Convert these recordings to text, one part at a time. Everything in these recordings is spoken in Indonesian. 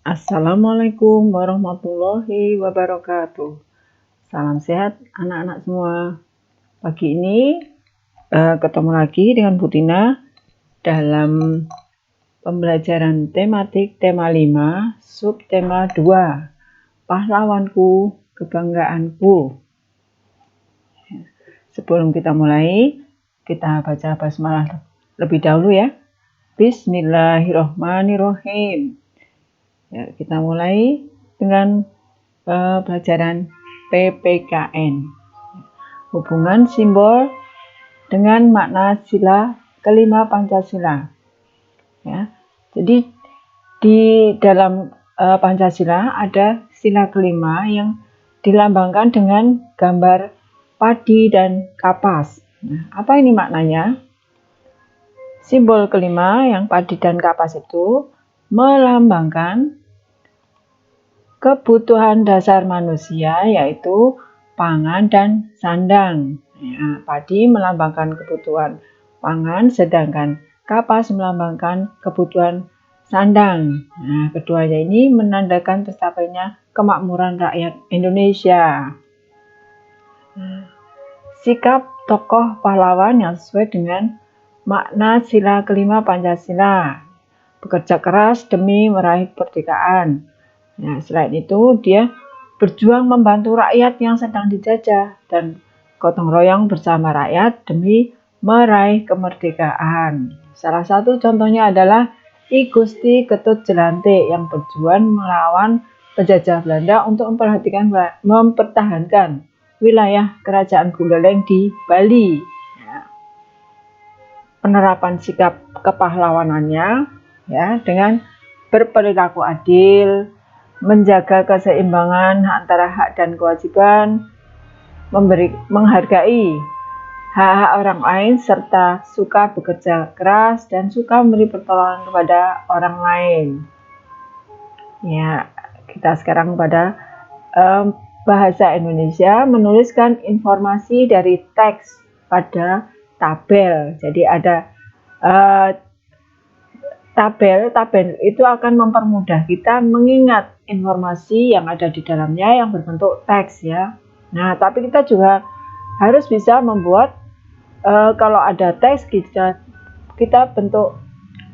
Assalamualaikum warahmatullahi wabarakatuh. Salam sehat anak-anak semua. Pagi ini ketemu lagi dengan Bu Tina dalam pembelajaran tematik tema 5, subtema 2, pahlawanku, kebanggaanku. Sebelum kita mulai, kita baca basmalah lebih dahulu ya. Bismillahirrohmanirrohim. Ya, kita mulai dengan pelajaran PPKN. Hubungan simbol dengan makna sila kelima Pancasila. Ya, jadi di dalam Pancasila ada sila kelima yang dilambangkan dengan gambar padi dan kapas. Nah, apa ini maknanya? Simbol kelima yang padi dan kapas itu melambangkan kebutuhan dasar manusia, yaitu pangan dan sandang. Ya, padi melambangkan kebutuhan pangan, sedangkan kapas melambangkan kebutuhan sandang. Nah, keduanya ini menandakan tercapainya kemakmuran rakyat Indonesia. Sikap tokoh pahlawan yang sesuai dengan makna sila kelima Pancasila. Bekerja keras demi meraih kemerdekaan. Nah, selain itu dia berjuang membantu rakyat yang sedang dijajah dan gotong royong bersama rakyat demi meraih kemerdekaan. Salah satu contohnya adalah I Gusti Ketut Jelantik yang berjuang melawan penjajah Belanda untuk mempertahankan wilayah Kerajaan Buleleng di Bali. Penerapan sikap kepahlawanannya ya dengan berperilaku adil, menjaga keseimbangan antara hak dan kewajiban, menghargai hak-hak orang lain, serta suka bekerja keras dan suka memberi pertolongan kepada orang lain. Ya, kita sekarang pada bahasa Indonesia menuliskan informasi dari teks pada tabel. Jadi ada tabel itu akan mempermudah kita mengingat informasi yang ada di dalamnya yang berbentuk teks ya. Nah, tapi kita juga harus bisa membuat kalau ada teks kita bentuk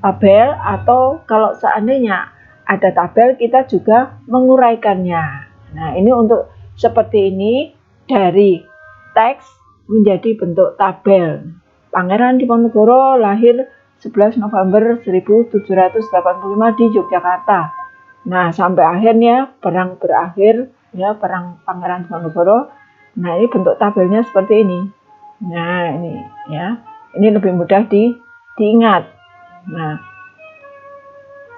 tabel, atau kalau seandainya ada tabel kita juga menguraikannya. Nah, ini untuk seperti ini, dari teks menjadi bentuk tabel. Pangeran Diponegoro lahir 11 November 1785 di Yogyakarta. Nah, sampai akhirnya perang berakhir ya, perang Pangeran Diponegoro. Nah, ini bentuk tabelnya seperti ini. Nah, ini ya. Ini lebih mudah diingat. Nah,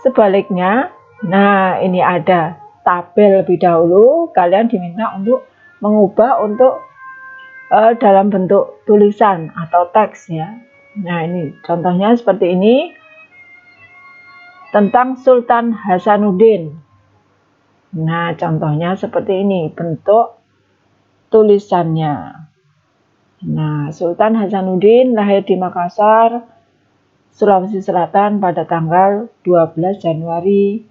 sebaliknya, nah ini ada tabel lebih dahulu, kalian diminta untuk mengubah untuk dalam bentuk tulisan atau teks ya. Nah, ini contohnya seperti ini tentang Sultan Hasanuddin. Nah, contohnya seperti ini bentuk tulisannya. Nah, Sultan Hasanuddin lahir di Makassar, Sulawesi Selatan pada tanggal 12 Januari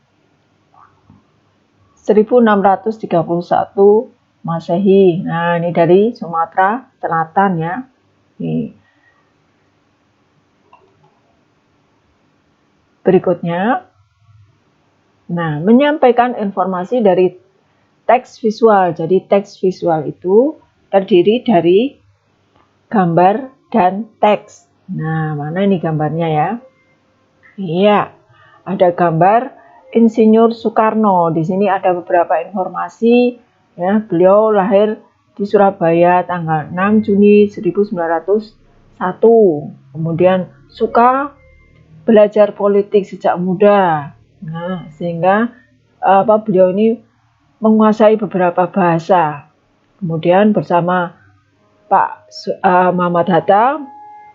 1631 Masehi. Nah, ini dari Sumatera Selatan ya. Ini. Berikutnya, nah, menyampaikan informasi dari teks visual. Jadi teks visual itu terdiri dari gambar dan teks. Nah, mana ini gambarnya ya? Iya, ada gambar Insinyur Soekarno. Di sini ada beberapa informasi. Ya, beliau lahir di Surabaya tanggal 6 Juni 1901. Kemudian suka belajar politik sejak muda. Nah, sehingga beliau ini menguasai beberapa bahasa. Kemudian bersama Pak Muhammad Hatta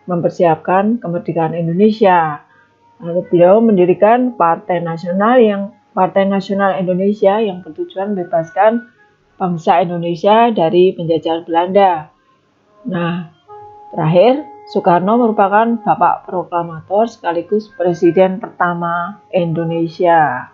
mempersiapkan kemerdekaan Indonesia. Lalu beliau mendirikan Partai Nasional Indonesia yang bertujuan membebaskan bangsa Indonesia dari penjajahan Belanda. Nah, terakhir, Soekarno merupakan bapak proklamator sekaligus presiden pertama Indonesia.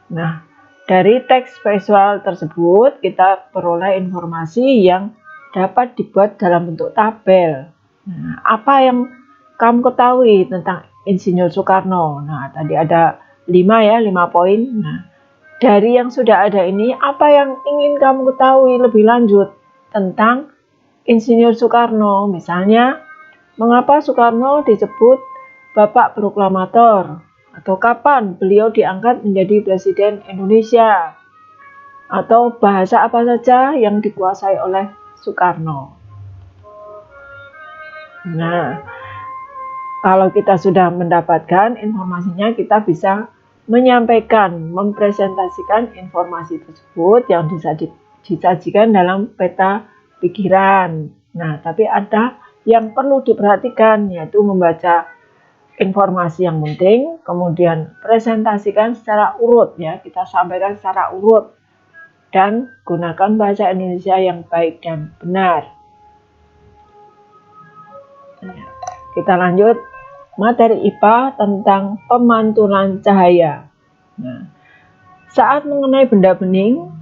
Nah, dari teks visual tersebut kita peroleh informasi yang dapat dibuat dalam bentuk tabel. Nah, apa yang kamu ketahui tentang Insinyur Soekarno? Nah, tadi ada 5 poin. Nah, dari yang sudah ada ini, apa yang ingin kamu ketahui lebih lanjut tentang Insinyur Soekarno? Misalnya, mengapa Soekarno disebut Bapak Proklamator? Atau kapan beliau diangkat menjadi Presiden Indonesia? Atau bahasa apa saja yang dikuasai oleh Soekarno? Nah, kalau kita sudah mendapatkan informasinya, kita bisa menyampaikan, mempresentasikan informasi tersebut yang disajikan dalam peta pikiran. Nah, tapi ada yang perlu diperhatikan, yaitu membaca informasi yang penting, kemudian presentasikan secara urut, ya, kita sampaikan secara urut, dan gunakan bahasa Indonesia yang baik dan benar. Kita lanjut materi IPA tentang pemantulan cahaya. Nah, saat mengenai benda bening,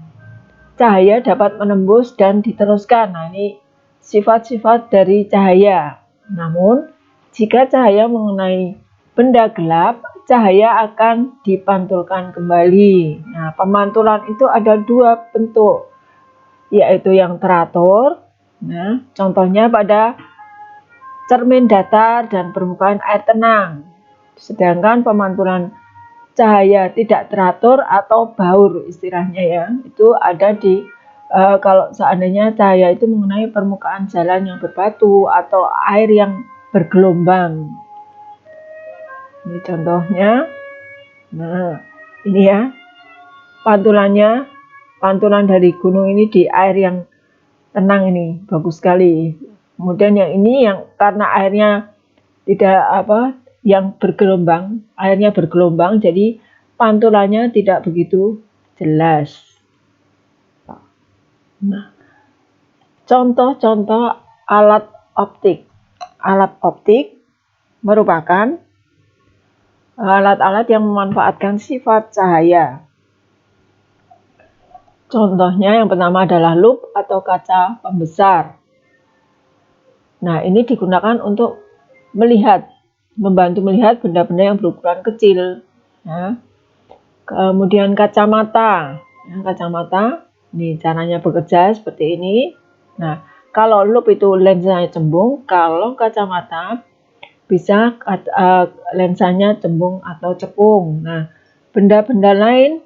cahaya dapat menembus dan diteruskan. Nah, ini sifat-sifat dari cahaya. Namun, jika cahaya mengenai benda gelap, cahaya akan dipantulkan kembali. Nah, pemantulan itu ada 2 bentuk, yaitu yang teratur. Nah, contohnya pada cermin datar dan permukaan air tenang. Sedangkan pemantulan cahaya tidak teratur atau baur istilahnya, ya, itu ada di kalau seandainya cahaya itu mengenai permukaan jalan yang berbatu atau air yang bergelombang. Ini contohnya. Nah, ini ya pantulannya, pantulan dari gunung ini di air yang tenang, ini bagus sekali. Kemudian yang ini yang karena airnya tidak yang bergelombang, airnya bergelombang, jadi pantulannya tidak begitu jelas. Nah, contoh-contoh alat optik. Alat optik merupakan alat-alat yang memanfaatkan sifat cahaya. Contohnya yang pertama adalah lup atau kaca pembesar. Nah, ini digunakan untuk melihat, membantu melihat benda-benda yang berukuran kecil. Ya. Kemudian kacamata. Ya, kacamata, ini caranya bekerja seperti ini. Nah, kalau lup itu lensanya cembung, kalau kacamata bisa lensanya cembung atau cekung. Nah, benda-benda lain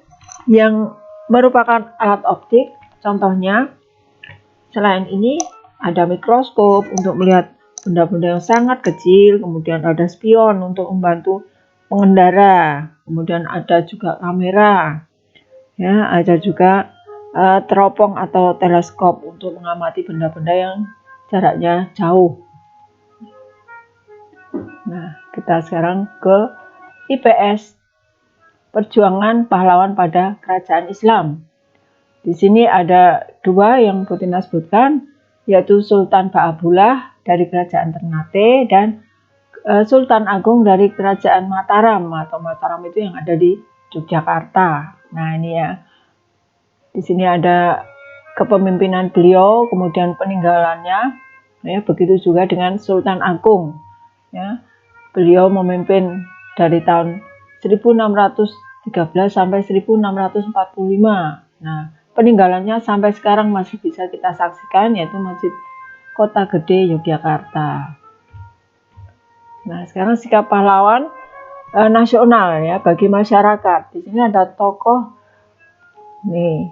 yang merupakan alat optik, contohnya selain ini ada mikroskop untuk melihat benda-benda yang sangat kecil, kemudian ada spion untuk membantu pengendara, kemudian ada juga kamera, ya, ada juga teropong atau teleskop untuk mengamati benda-benda yang jaraknya jauh. Nah, kita sekarang ke IPS, perjuangan pahlawan pada kerajaan Islam. Di sini ada 2 yang Butina sebutkan, yaitu Sultan Ba'abullah dari kerajaan Ternate dan Sultan Agung dari kerajaan Mataram, atau Mataram itu yang ada di Yogyakarta. Nah, ini ya. Di sini ada kepemimpinan beliau, kemudian peninggalannya, ya, begitu juga dengan Sultan Agung, ya. Beliau memimpin dari tahun 1613 sampai 1645. Nah, peninggalannya sampai sekarang masih bisa kita saksikan, yaitu Masjid Kota Gede Yogyakarta. Nah, sekarang sikap pahlawan nasional, ya, bagi masyarakat. Di sini ada tokoh nih,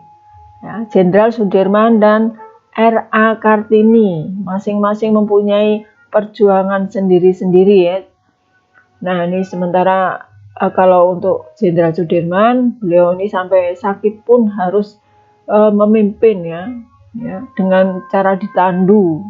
ya, Jenderal Sudirman dan R.A. Kartini, masing-masing mempunyai perjuangan sendiri-sendiri, ya. Nah, ini sementara kalau untuk Jenderal Sudirman, beliau ini sampai sakit pun harus memimpin, ya, dengan cara ditandu.